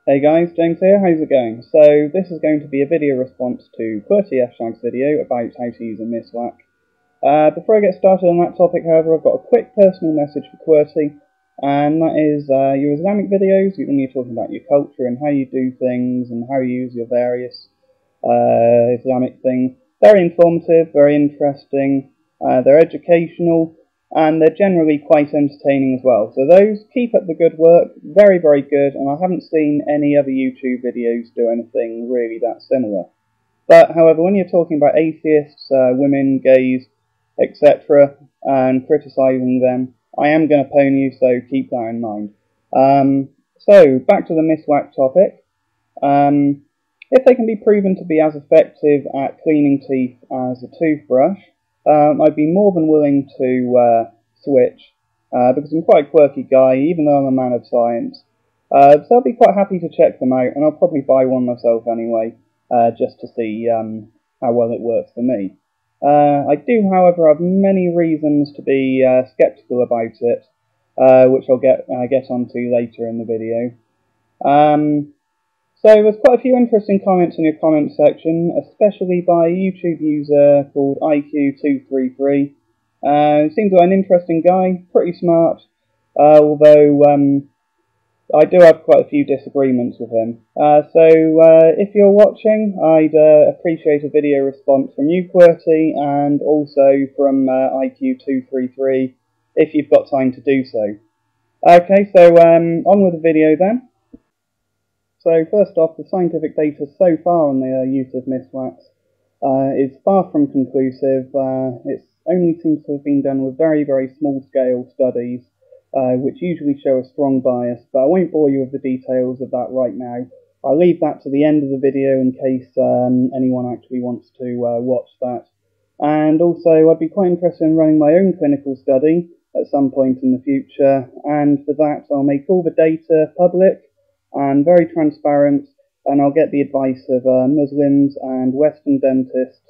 Hey guys, James here, how's it going? So this is going to be a video response to QWERTY video about how to use a miswak. Before I get started on that topic, however, I've got a quick personal message for QWERTY, and that is your Islamic videos, when you're talking about your culture and how you do things and how you use your various Islamic things. Very informative, very interesting, they're educational, and they're generally quite entertaining as well. So those, keep up the good work, very, very good, and I haven't seen any other YouTube videos do anything really that similar. But, however, when you're talking about atheists, women, gays, etc., and criticising them, I am going to pwn you, so keep that in mind. So, back to the miswak topic. If they can be proven to be as effective at cleaning teeth as a toothbrush, I'd be more than willing to switch, because I'm quite a quirky guy, even though I'm a man of science. So I'll be quite happy to check them out, and I'll probably buy one myself anyway, just to see how well it works for me. I do, however, have many reasons to be sceptical about it, which I'll get onto later in the video. So there's quite a few interesting comments in your comment section, especially by a YouTube user called IQ233. Seems like an interesting guy, pretty smart, although I do have quite a few disagreements with him. So if you're watching, I'd appreciate a video response from you, QWERTY, and also from IQ233 if you've got time to do so. Okay, so on with the video then. So first off, the scientific data so far on the use of miswaks is far from conclusive. It only seems to have been done with very, very small scale studies, which usually show a strong bias, but I won't bore you with the details of that right now. I'll leave that to the end of the video in case anyone actually wants to watch that. And also, I'd be quite interested in running my own clinical study at some point in the future, and for that I'll make all the data public and very transparent, and I'll get the advice of Muslims and Western dentists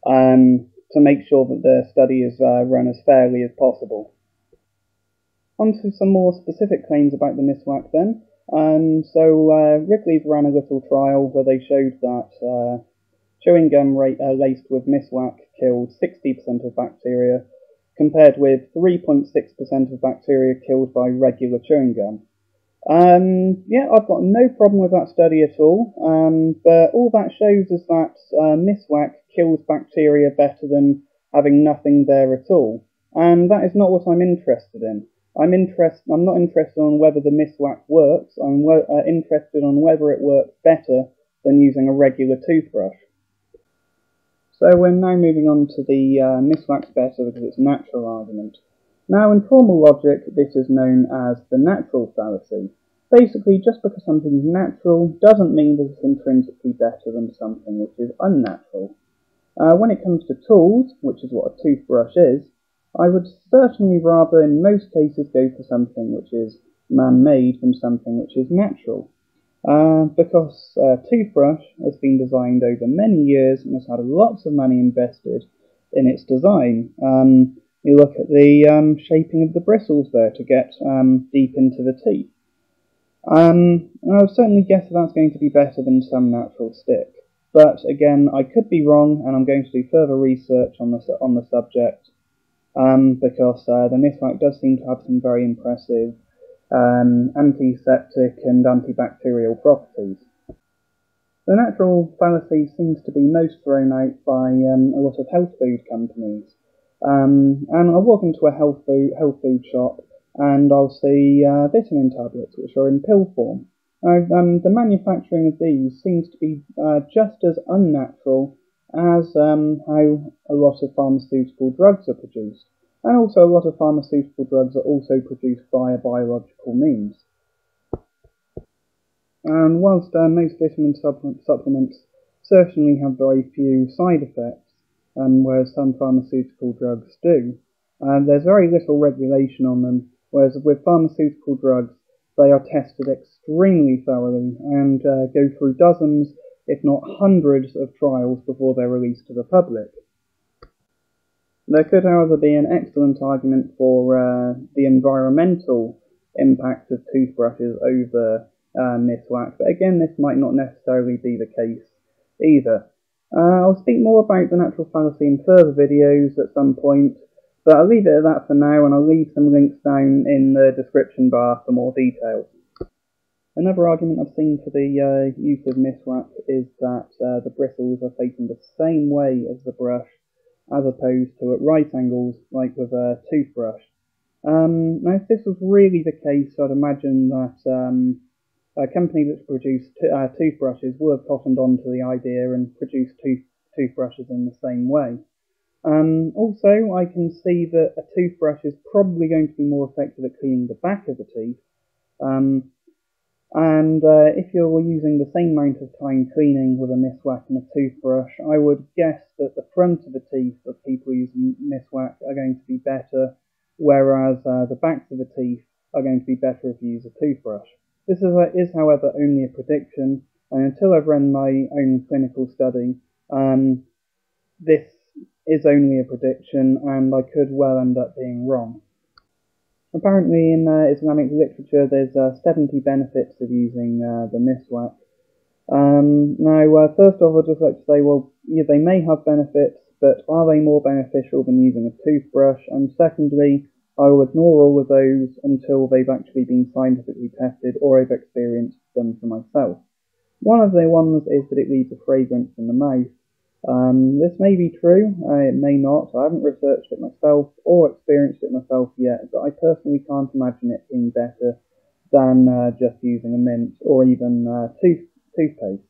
to make sure that the study is run as fairly as possible. On to some more specific claims about the miswak then. So Wrigley's ran a little trial where they showed that chewing gum laced with miswak killed 60% of bacteria, compared with 3.6% of bacteria killed by regular chewing gum. Yeah, I've got no problem with that study at all, but all that shows is that miswak kills bacteria better than having nothing there at all, and that is not what I'm interested in. I'm not interested on whether the miswak works, I'm interested on whether it works better than using a regular toothbrush. So we're now moving on to the miswak's better because it's natural argument. Now, in formal logic, this is known as the natural fallacy. Basically, just because something is natural doesn't mean that it's intrinsically better than something which is unnatural. When it comes to tools, which is what a toothbrush is, I would certainly rather, in most cases, go for something which is man-made than something which is natural. Because a toothbrush has been designed over many years and has had lots of money invested in its design. You look at the shaping of the bristles there to get deep into the teeth. And I would certainly guess that that's going to be better than some natural stick. But again, I could be wrong, and I'm going to do further research on the subject, because the miswak does seem to have some very impressive antiseptic and antibacterial properties. The natural fallacy seems to be most thrown out by a lot of health food companies. And I'll walk into a health food shop and I'll see vitamin tablets which are in pill form. The manufacturing of these seems to be just as unnatural as how a lot of pharmaceutical drugs are produced. And also a lot of pharmaceutical drugs are also produced via biological means. And whilst most vitamin supplements certainly have very few side effects, whereas some pharmaceutical drugs do, there's very little regulation on them, whereas with pharmaceutical drugs they are tested extremely thoroughly and go through dozens, if not hundreds, of trials before they're released to the public. There could, however, be an excellent argument for the environmental impact of toothbrushes over miswak, but again, this might not necessarily be the case either. I'll speak more about the natural fallacy in further videos at some point, but I'll leave it at that for now, and I'll leave some links down in the description bar for more details. Another argument I've seen for the use of miswak is that the bristles are facing the same way as the brush, as opposed to at right angles, like with a toothbrush. Now, if this was really the case, I'd imagine that a company that's produced toothbrushes would have cottoned on to the idea and produced toothbrushes in the same way. Also, I can see that a toothbrush is probably going to be more effective at cleaning the back of the teeth. If you're using the same amount of time cleaning with a miswak and a toothbrush, I would guess that the front of the teeth of people using miswak are going to be better, whereas the backs of the teeth are going to be better if you use a toothbrush. This is, however, only a prediction, and until I've run my own clinical study, this is only a prediction, and I could well end up being wrong. Apparently in Islamic literature there's 70 benefits of using the miswak. Now, first off, I'd just like to say, well, yeah, they may have benefits, but are they more beneficial than using a toothbrush? And secondly, I will ignore all of those until they've actually been scientifically tested or I've experienced them for myself. One of the ones is that it leaves a fragrance in the mouth. This may be true, it may not. I haven't researched it myself or experienced it myself yet, but I personally can't imagine it being better than just using a mint or even toothpaste.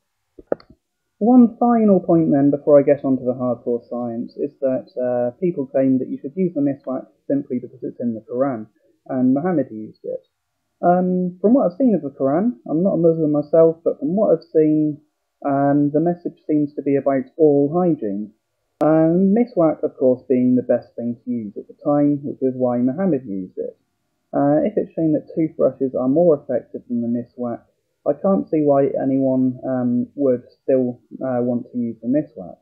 One final point then, before I get onto the hardcore science, is that people claim that you should use the miswak simply because it's in the Quran, and Muhammad used it. From what I've seen of the Quran, I'm not a Muslim myself, but from what I've seen, the message seems to be about oral hygiene. Miswak, of course, being the best thing to use at the time, which is why Muhammad used it. If it's shown that toothbrushes are more effective than the miswak, I can't see why anyone would still want to use the miswak.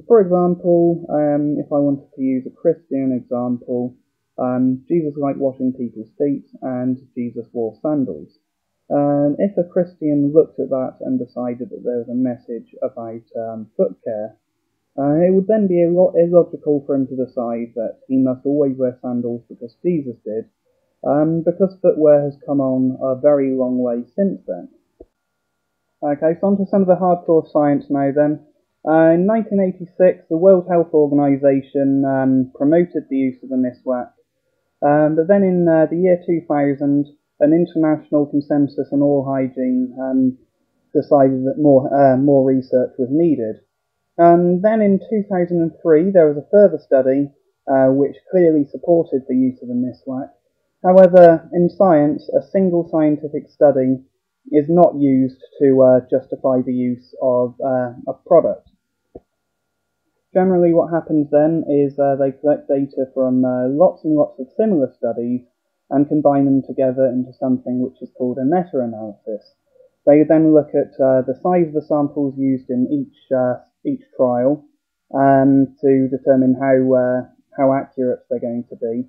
For example, if I wanted to use a Christian example, Jesus liked washing people's feet and Jesus wore sandals. If a Christian looked at that and decided that there was a message about foot care, it would then be illogical for him to decide that he must always wear sandals because Jesus did, because footwear has come on a very long way since then. Okay, so on to some of the hardcore science now then. In 1986, the World Health Organization promoted the use of the miswak, but then in the year 2000, an international consensus on oral hygiene decided that more research was needed. Then in 2003, there was a further study which clearly supported the use of the miswak. However, in science, a single scientific study is not used to justify the use of a product. Generally what happens then is they collect data from lots and lots of similar studies and combine them together into something which is called a meta-analysis. They then look at the size of the samples used in each trial to determine how accurate they're going to be,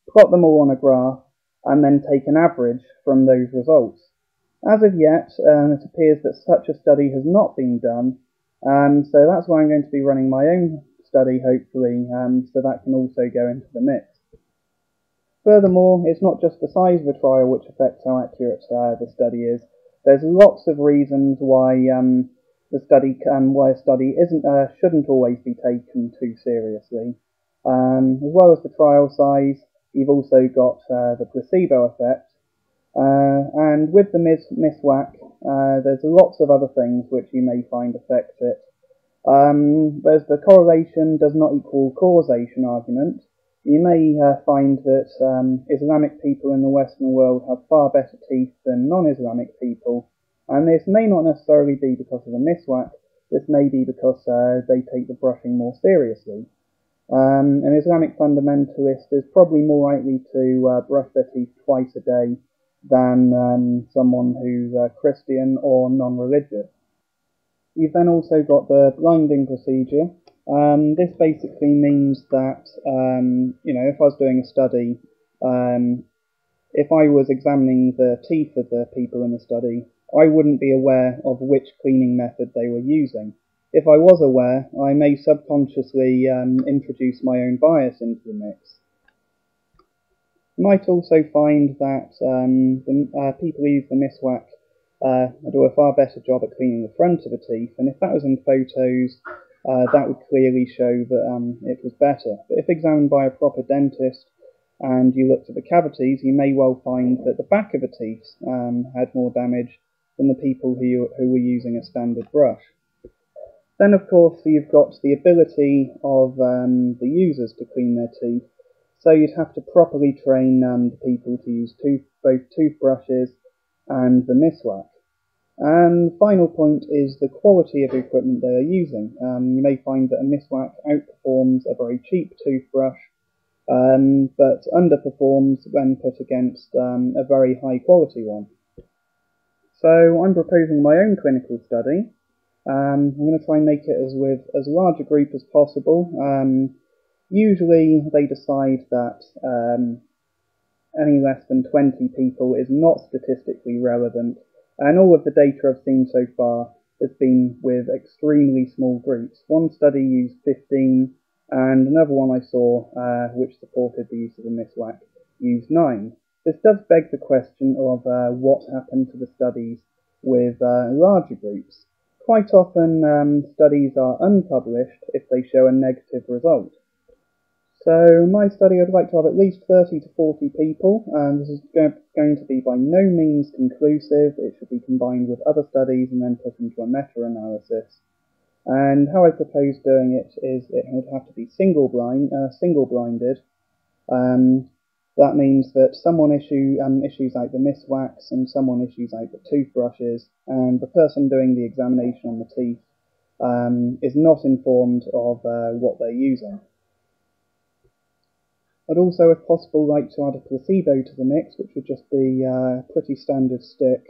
plot them all on a graph, and then take an average from those results. As of yet, it appears that such a study has not been done, so that's why I'm going to be running my own study, hopefully, so that can also go into the mix. Furthermore, it's not just the size of the trial which affects how accurate the study is. There's lots of reasons why a study shouldn't always be taken too seriously. As well as the trial size, you've also got the placebo effect. And with the miswak, there's lots of other things which you may find affect it. There's the correlation does not equal causation argument. You may find that Islamic people in the Western world have far better teeth than non-Islamic people, and this may not necessarily be because of the miswak. This may be because they take the brushing more seriously. An Islamic fundamentalist is probably more likely to brush their teeth twice a day than someone who's Christian or non-religious. You've then also got the blinding procedure. This basically means that, if I was doing a study if I was examining the teeth of the people in the study, I wouldn't be aware of which cleaning method they were using. If I was aware, I may subconsciously introduce my own bias into the mix. You might also find that people who use the miswak do a far better job at cleaning the front of the teeth, and if that was in photos, that would clearly show that it was better. But if examined by a proper dentist and you looked at the cavities, you may well find that the back of the teeth had more damage than the people who were using a standard brush. Then, of course, you've got the ability of the users to clean their teeth, so you'd have to properly train the people to use both toothbrushes and the miswak. And the final point is the quality of the equipment they are using. You may find that a miswak outperforms a very cheap toothbrush, but underperforms when put against a very high quality one. So I'm proposing my own clinical study. I'm going to try and make it with as large a group as possible. Usually they decide that any less than 20 people is not statistically relevant, and all of the data I've seen so far has been with extremely small groups. One study used 15, and another one I saw, which supported the use of a miswak, used 9. This does beg the question of what happened to the studies with larger groups. Quite often studies are unpublished if they show a negative result. So my study, I'd like to have at least 30 to 40 people, and this is going to be by no means conclusive. It should be combined with other studies and then put into a meta-analysis. And how I propose doing it is it would have to be single-blinded. That means that someone issues out the miswaks and someone issues out the toothbrushes, and the person doing the examination on the teeth is not informed of what they're using. I'd also, if possible, like to add a placebo to the mix, which would just be a pretty standard stick.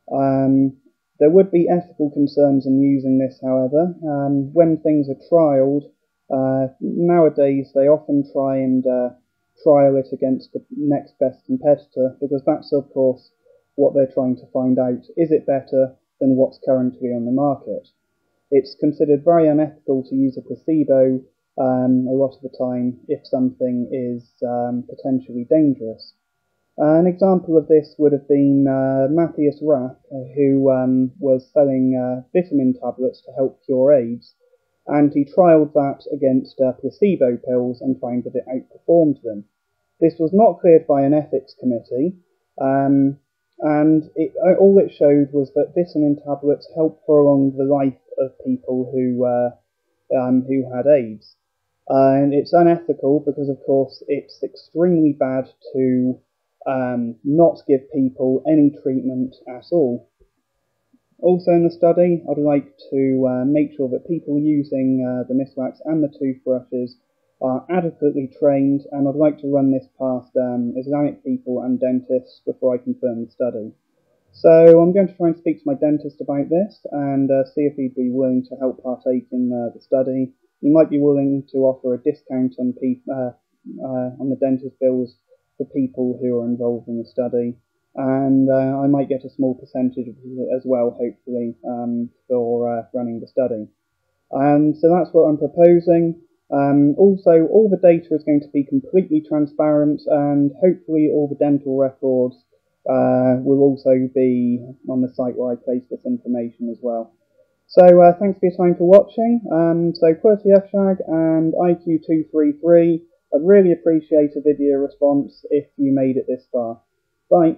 There would be ethical concerns in using this, however. When things are trialled, nowadays they often try and trial it against the next best competitor, because that's, of course, what they're trying to find out. Is it better than what's currently on the market? It's considered very unethical to use a placebo a lot of the time if something is potentially dangerous. An example of this would have been Matthias Rapp, who was selling vitamin tablets to help cure AIDS, and he trialled that against placebo pills and found that it outperformed them. This was not cleared by an ethics committee, and all it showed was that vitamin tablets help prolong the life of people who had AIDS. And it's unethical because, of course, it's extremely bad to not give people any treatment at all. Also in the study, I'd like to make sure that people using the miswaks and the toothbrushes are adequately trained, and I'd like to run this past Islamic people and dentists before I confirm the study. So I'm going to try and speak to my dentist about this and see if he'd be willing to help partake in the study. He might be willing to offer a discount on the dentist bills for people who are involved in the study, and I might get a small percentage as well, hopefully, for running the study. So that's what I'm proposing. Also, all the data is going to be completely transparent, and hopefully all the dental records will also be on the site where I place this information as well. So thanks for your time for watching. So QWERTY FShag and IQ233, I'd really appreciate a video response if you made it this far. Bye.